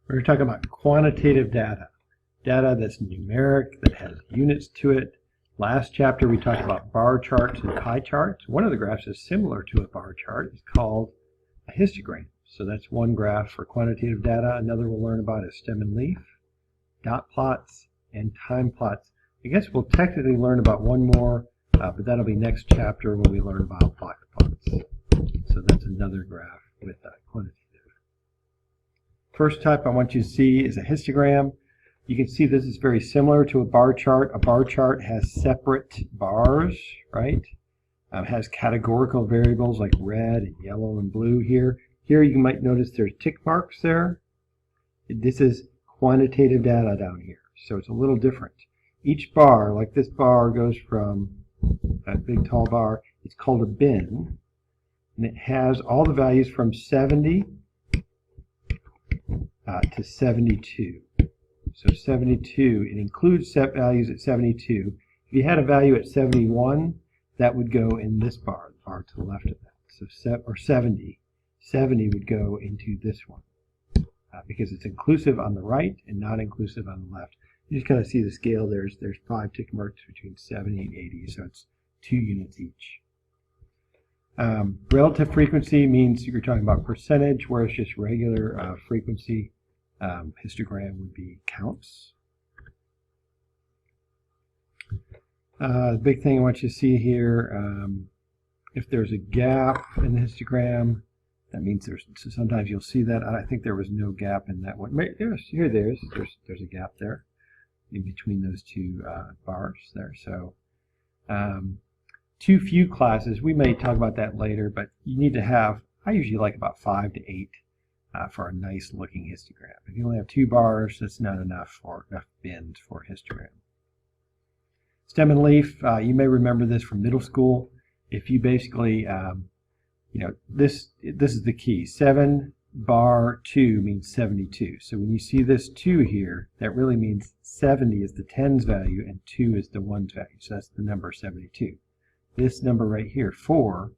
We're talking about quantitative data, data that's numeric, that has units to it. Last chapter we talked about bar charts and pie charts. One of the graphs is similar to a bar chart. It's called a histogram. So that's one graph for quantitative data. Another we'll learn about is stem and leaf, dot plots, and time plots. I guess we'll technically learn about one more, but that'll be next chapter when we learn about block plots. So that's another graph with quantitative. First type I want you to see is a histogram. You can see this is very similar to a bar chart. A bar chart has separate bars, right? Has categorical variables like red and yellow and blue here. Here you might notice there's tick marks there. This is quantitative data down here, so it's a little different. Each bar, like this bar, goes from that big tall bar. It's called a bin, and it has all the values from 70 to 72. So 72, it includes set values at 72. If you had a value at 71, that would go in this bar, the bar to the left of that. So 70. 70 would go into this one because it's inclusive on the right and not inclusive on the left. You just kind of see the scale. There's 5 tick marks between 70 and 80, so it's 2 units each. Relative frequency means you're talking about percentage, whereas just regular frequency, histogram would be counts. The big thing I want you to see here, if there's a gap in the histogram, that means so sometimes you'll see that. I think there was no gap in that one. There's a gap there in between those two bars there. So too few classes. We may talk about that later, but you need to have, I usually like about 5 to 8 for a nice looking histogram. If you only have 2 bars, that's not enough bins for a histogram. Stem and leaf, you may remember this from middle school. If you basically, this is the key. 7 bar 2 means 72. So when you see this 2 here, that really means 70 is the 10's value and 2 is the 1's value. So that's the number 72. This number right here, 4,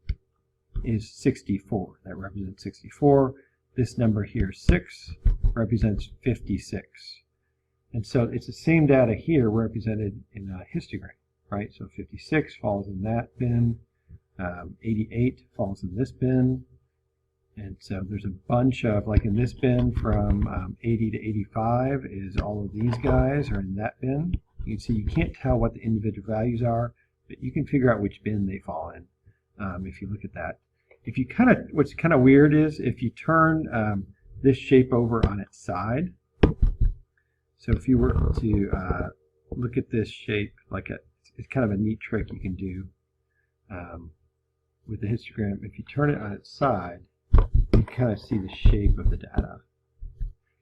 is 64. That represents 64. This number here, 6, represents 56. And so it's the same data here represented in a histogram, right? So 56 falls in that bin. 88 falls in this bin. And so there's a bunch of, like in this bin from 80 to 85 is all of these guys are in that bin. You can see you can't tell what the individual values are, but you can figure out which bin they fall in if you look at that. If you what's kind of weird is if you turn this shape over on its side. So if you were to look at this shape, it's kind of a neat trick you can do with the histogram. If you turn it on its side, you kind of see the shape of the data.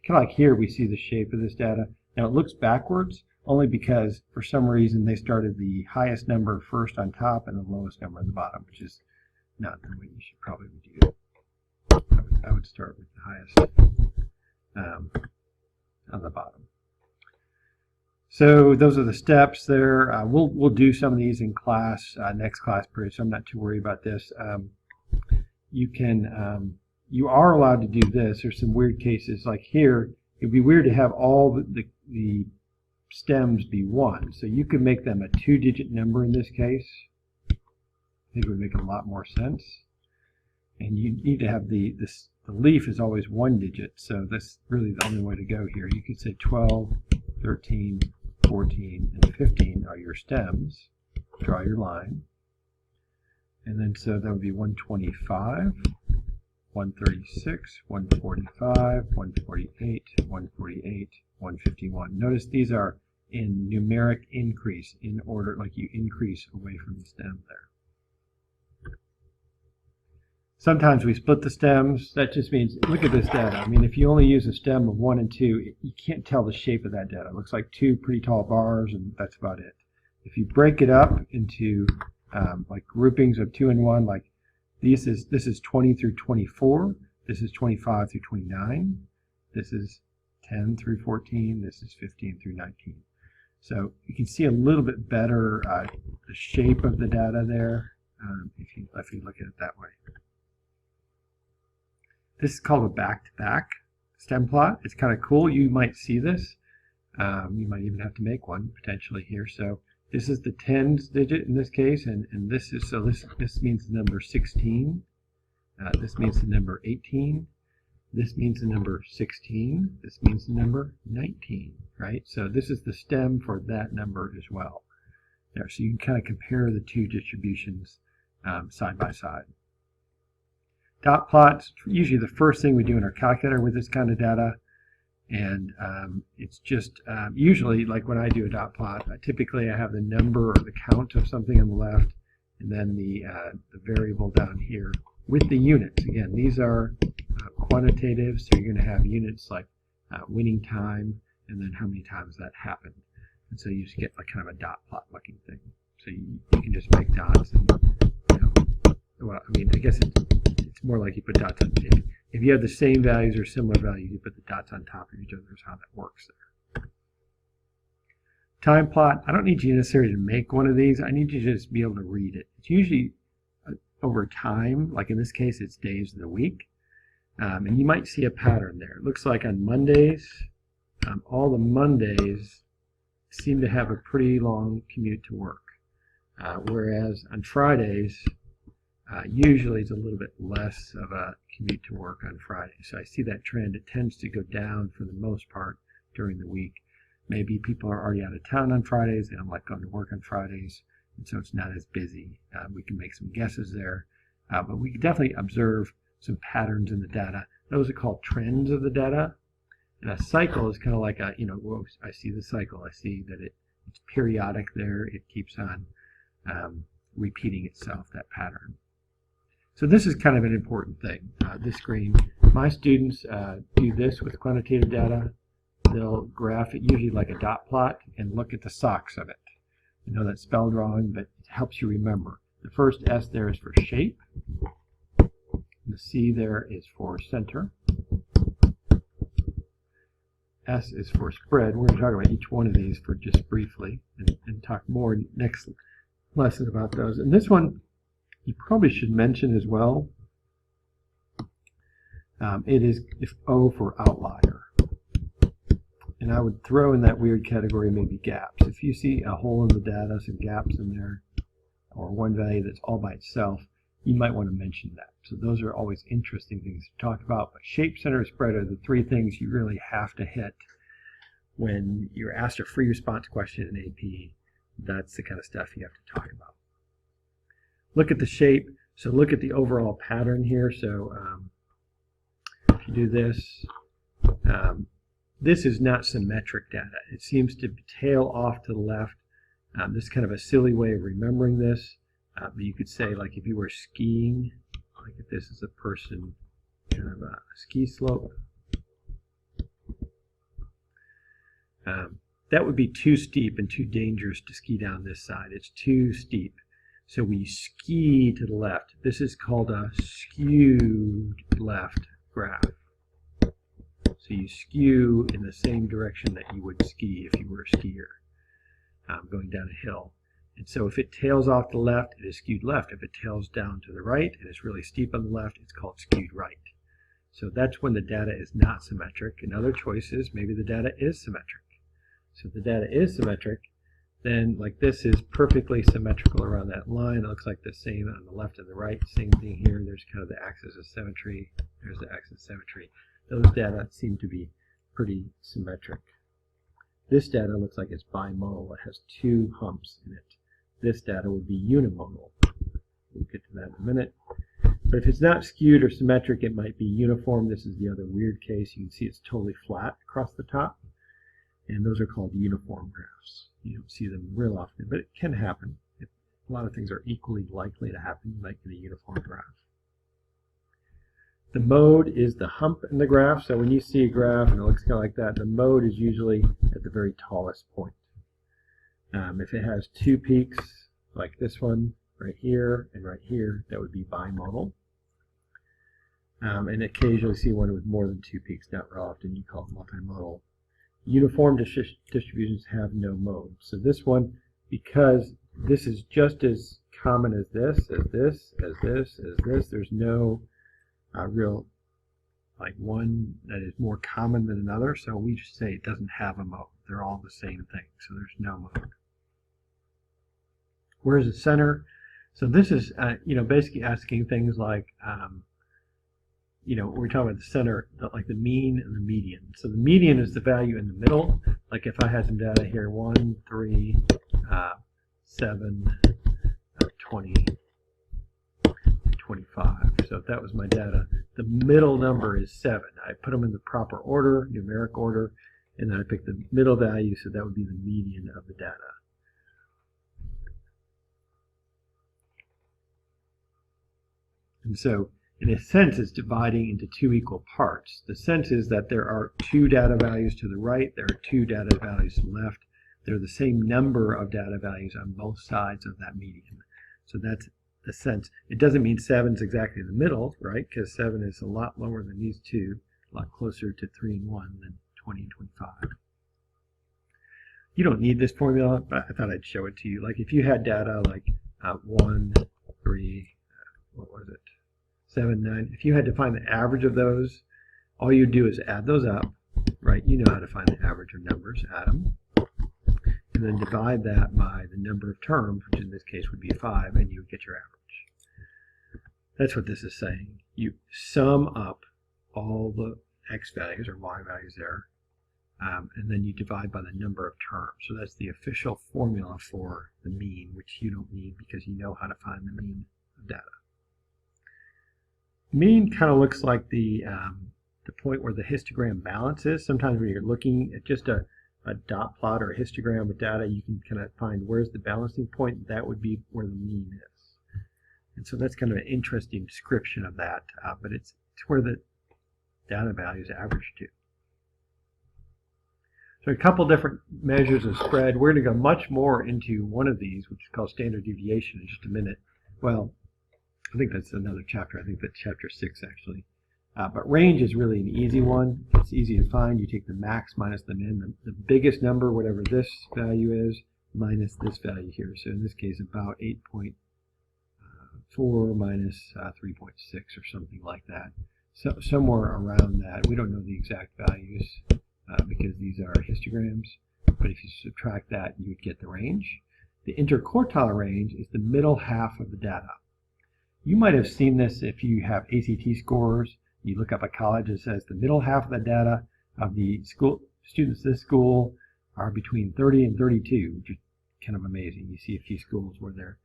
Kind of like here, we see the shape of this data. Now it looks backwards only because for some reason they started the highest number first on top and the lowest number on the bottom, which is not the way you should probably do it. I would start with the highest on the bottom. So those are the steps there. We'll do some of these in class, next class period, so I'm not too worried about this. You are allowed to do this. There's some weird cases like here. It'd be weird to have all the stems be 1. So you could make them a 2-digit number in this case. I think it would make a lot more sense. And you need to have the leaf is always 1 digit, so that's really the only way to go here. You could say 12, 13, 14, and 15 are your stems. Draw your line. And then so that would be 125, 136, 145, 148, 148, 151. Notice these are in numeric increase in order, like you increase away from the stem there. Sometimes we split the stems. That just means, look at this data. I mean, if you only use a stem of 1 and 2, you can't tell the shape of that data. It looks like 2 pretty tall bars, and that's about it. If you break it up into like groupings of 2 and 1, like this is 20 through 24, this is 25 through 29, this is 10 through 14, this is 15 through 19. So you can see a little bit better the shape of the data there if you look at it that way. This is called a back-to-back. stem plot. It's kind of cool. You might see this. You might even have to make one potentially here. So this is the tens digit in this case, and this is, so this means the number 16. This means the number 18. This means the number 16. This means the number 19, right? So this is the stem for that number as well. There, so you can kind of compare the two distributions side by side. Dot plots, usually the first thing we do in our calculator with this kind of data, and it's just usually, like when I do a dot plot, typically I have the number or the count of something on the left, and then the variable down here with the units. Again, these are quantitative, so you're going to have units like winning time, and then how many times that happened. And so you just get like kind of a dot plot looking thing. So you can just make dots, and well, I mean, I guess it's more like you put dots on. If you have the same values or similar values, you put the dots on top of each other. Is how that works there. Time plot. I don't need you necessarily to make one of these. I need you to just be able to read it. It's usually over time, like in this case, it's days of the week. And you might see a pattern there. It looks like on Mondays, all the Mondays seem to have a pretty long commute to work. Whereas on Fridays, usually it's a little bit less of a commute to work on Friday. So I see that trend. It tends to go down for the most part during the week. Maybe people are already out of town on Fridays. They don't like going to work on Fridays, and so it's not as busy. We can make some guesses there, but we can definitely observe some patterns in the data. Those are called trends of the data. And a cycle is kind of like a, whoa, I see the cycle. I see that it's periodic there. It keeps on repeating itself, that pattern. So this is kind of an important thing, this screen. My students do this with quantitative data. They'll graph it usually like a dot plot and look at the socks of it. I know that's spelled wrong, but it helps you remember. The first S there is for shape. The C there is for center. S is for spread. We're going to talk about each one of these for just briefly and talk more next lesson about those. And this one, you probably should mention as well. It is O for outlier. And I would throw in that weird category maybe gaps. If you see a hole in the data, some gaps in there, or one value that's all by itself, you might want to mention that. So those are always interesting things to talk about. But shape, center, spread are the three things you really have to hit when you're asked a free response question in AP. That's the kind of stuff you have to talk about. Look at the shape. So look at the overall pattern here. So if you do this, this is not symmetric data. It seems to tail off to the left. This is kind of a silly way of remembering this. But you could say, like, if you were skiing, like if this is a person, kind of a ski slope, that would be too steep and too dangerous to ski down this side. It's too steep. So we ski to the left. This is called a skewed left graph. So you skew in the same direction that you would ski if you were a skier going down a hill. And so if it tails off the left, it is skewed left. If it tails down to the right and it's really steep on the left, it's called skewed right. So that's when the data is not symmetric. And other choices, maybe the data is symmetric. So if the data is symmetric, then like this is perfectly symmetrical around that line. It looks like the same on the left and the right. Same thing here. There's kind of the axis of symmetry. There's the axis of symmetry. Those data seem to be pretty symmetric. This data looks like it's bimodal. It has two humps in it. This data would be unimodal. We'll get to that in a minute. But if it's not skewed or symmetric, it might be uniform. This is the other weird case. You can see it's totally flat across the top. And those are called uniform graphs. You don't see them real often, but it can happen. If a lot of things are equally likely to happen, you might get a uniform graph. The mode is the hump in the graph. So when you see a graph and it looks kind of like that, the mode is usually at the very tallest point. If it has two peaks, like this one right here and right here, that would be bimodal. And occasionally see one with more than two peaks, not real often. You call it multimodal. Uniform distributions have no mode. So this one, because this is just as common as this, there's no real like one that is more common than another, so we just say it doesn't have a mode. They're all the same thing, so there's no mode. Where's the center? So this is, basically asking things like, we're talking about the center, like the mean and the median. So the median is the value in the middle. Like if I had some data here, 1, 3, 7, 20, 25. So if that was my data, the middle number is 7. I put them in the proper order, numeric order, and then I pick the middle value, so that would be the median of the data. And so, in a sense, it's dividing into two equal parts. The sense is that there are two data values to the right, there are two data values to the left. They're the same number of data values on both sides of that median. So that's the sense. It doesn't mean 7 is exactly in the middle, right? Because 7 is a lot lower than these two, a lot closer to 3 and 1 than 20 and 25. You don't need this formula, but I thought I'd show it to you. Like if you had data like 1, 3, what was it? 7, 9. If you had to find the average of those, all you do is add those up, right? You know how to find the average of numbers, add them, and then divide that by the number of terms, which in this case would be 5, and you would get your average. That's what this is saying. You sum up all the x values or y values there, and then you divide by the number of terms. So that's the official formula for the mean, which you don't need because you know how to find the mean of data. Mean kind of looks like the point where the histogram balances. Sometimes when you're looking at just a dot plot or a histogram with data, you can kind of find where's the balancing point. That would be where the mean is. And so that's kind of an interesting description of that, but it's where the data values average to. So a couple different measures of spread. We're going to go much more into one of these, which is called standard deviation, in just a minute. Well, I think that's another chapter. I think that's chapter 6 actually. But range is really an easy one. It's easy to find. You take the max minus the min, the biggest number, whatever this value is, minus this value here. So in this case, about 8.4 minus 3.6 or something like that. So somewhere around that. We don't know the exact values because these are histograms. But if you subtract that, you would get the range. The interquartile range is the middle half of the data. You might have seen this if you have ACT scores. You look up a college that says the middle half of the data of the school students this school are between 30 and 32, which is kind of amazing. You see a few schools where their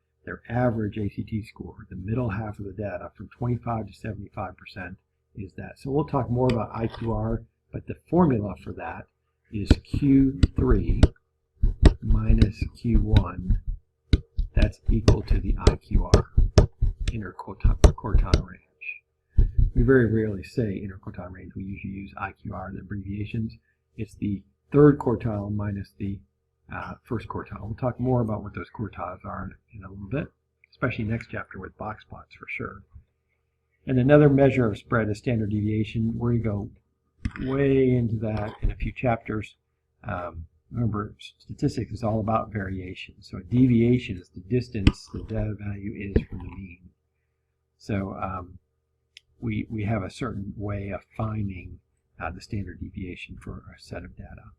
average ACT score, the middle half of the data, from 25 to 75% is that. So we'll talk more about IQR, but the formula for that is Q3 minus Q1. That's equal to the IQR, interquartile range. We very rarely say interquartile range. We usually use IQR, the abbreviations. It's the third quartile minus the first quartile. We'll talk more about what those quartiles are in a little bit, especially next chapter with box plots for sure. And another measure of spread is standard deviation. We're going to go way into that in a few chapters. Remember, statistics is all about variation. So a deviation is the distance the data value is from the mean. So we have a certain way of finding the standard deviation for a set of data.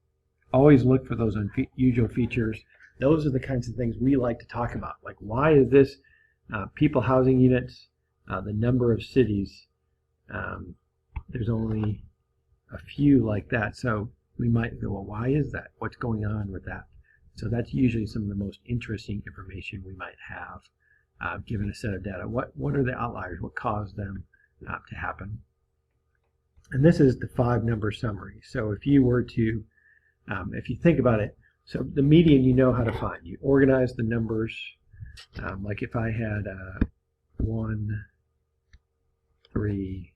Always look for those unusual features. Those are the kinds of things we like to talk about. Like, why is this people housing units, the number of cities, there's only a few like that. So we might go, well, why is that? What's going on with that? So that's usually some of the most interesting information we might have given a set of data. What are the outliers? What caused them to happen? And this is the 5-number summary. So if you were to, if you think about it, so the median you know how to find. You organize the numbers. Like if I had 1, 3,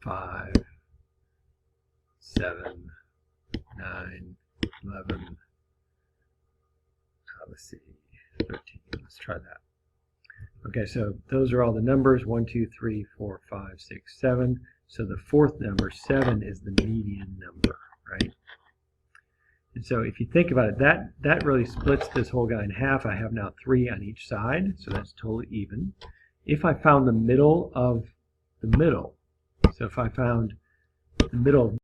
5, 7, 9, 11, let's see, 13. Let's try that. Okay, so those are all the numbers, 1, 2, 3, 4, 5, 6, 7. So the fourth number, 7, is the median number, right? And so if you think about it, that really splits this whole guy in half. I have now 3 on each side, so that's totally even. If I found the middle of the middle, So if I found the middle